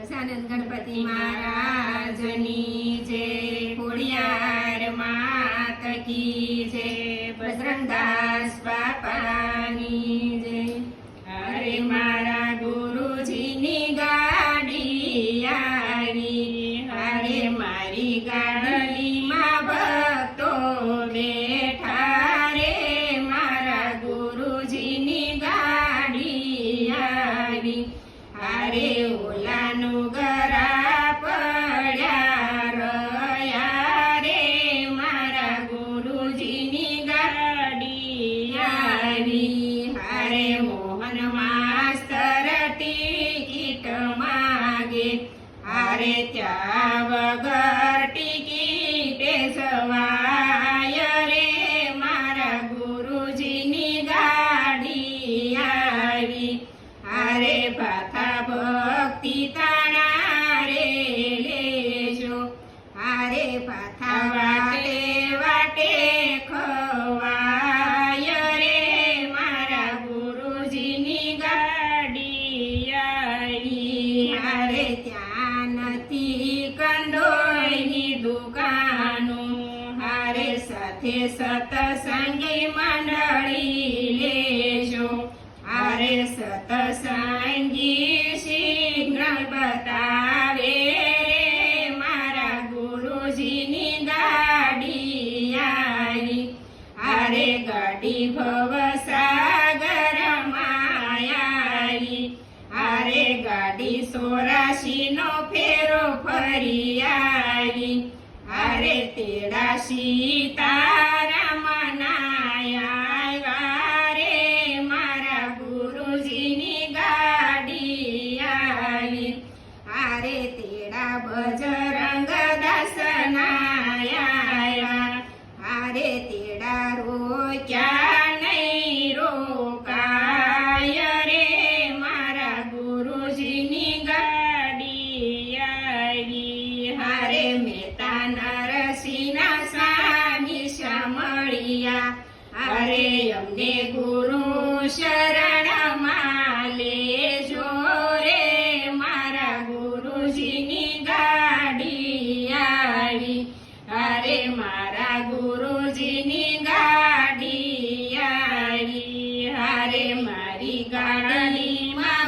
ગજાનંદ ગણપતિ મહારાજની જય, ખોડિયાર માત કી જય, બજરંગદાસ બાપાની જય. અરે મારા ગુરુજીની ગાડી આવી, અરે મારી ગાડીમાં ભક્તો બેઠા રે, મારા ગુરુજીની ગાડી આવી. અરે ઓલાનું ગરા પડ્યા રહ્યા રે, મારા ગુરુજીની ગાડી આવી. અરે મોહન માસ્તર ટિકિટ માગે, અરે ત્યાં વગર ટિકિટે સવાય રે, મારા ગુરુજીની ગાડી આવી. અરે ભાથા ભક્તિ તાણા રે લેજો, અરે ભાથા વાટે વાટે ખવાય રે, મારા ગુરુજીની ગાડી આવી. અરે ત્યાં નથી કંડોઈની દુકાનો, અરે સાથે સતસંગી મંડળી લેજો, અરે સતસંગી સિગ્નલ બતાવે રે, મારા ગુરુજીની ગાડી આવી. અરે ગાડી ભવસાગર માયાવી, અરે ગાડી 84નો ફેરો ફરી આવી. અરે તેડા સીતારામ નાયા રે, મારા ગુરુજીની ગાડી આવી. અરે તેડા બજરંગદાસ નાયા, અરે તેડા રોક્યા નહીં રોકાય રે, મારા ગુરુજીની ગાડી આવી. અરે મહેતા નરસિંહના સ્વામી સામળિયા, અરે અમને ગુરુ શરણમાં લેજો રે, મારા ગુરુજીની ગાડી આવી. અરે મારા ગુરુજીની ગાડી આવી. અરે મારી ગાડીમાં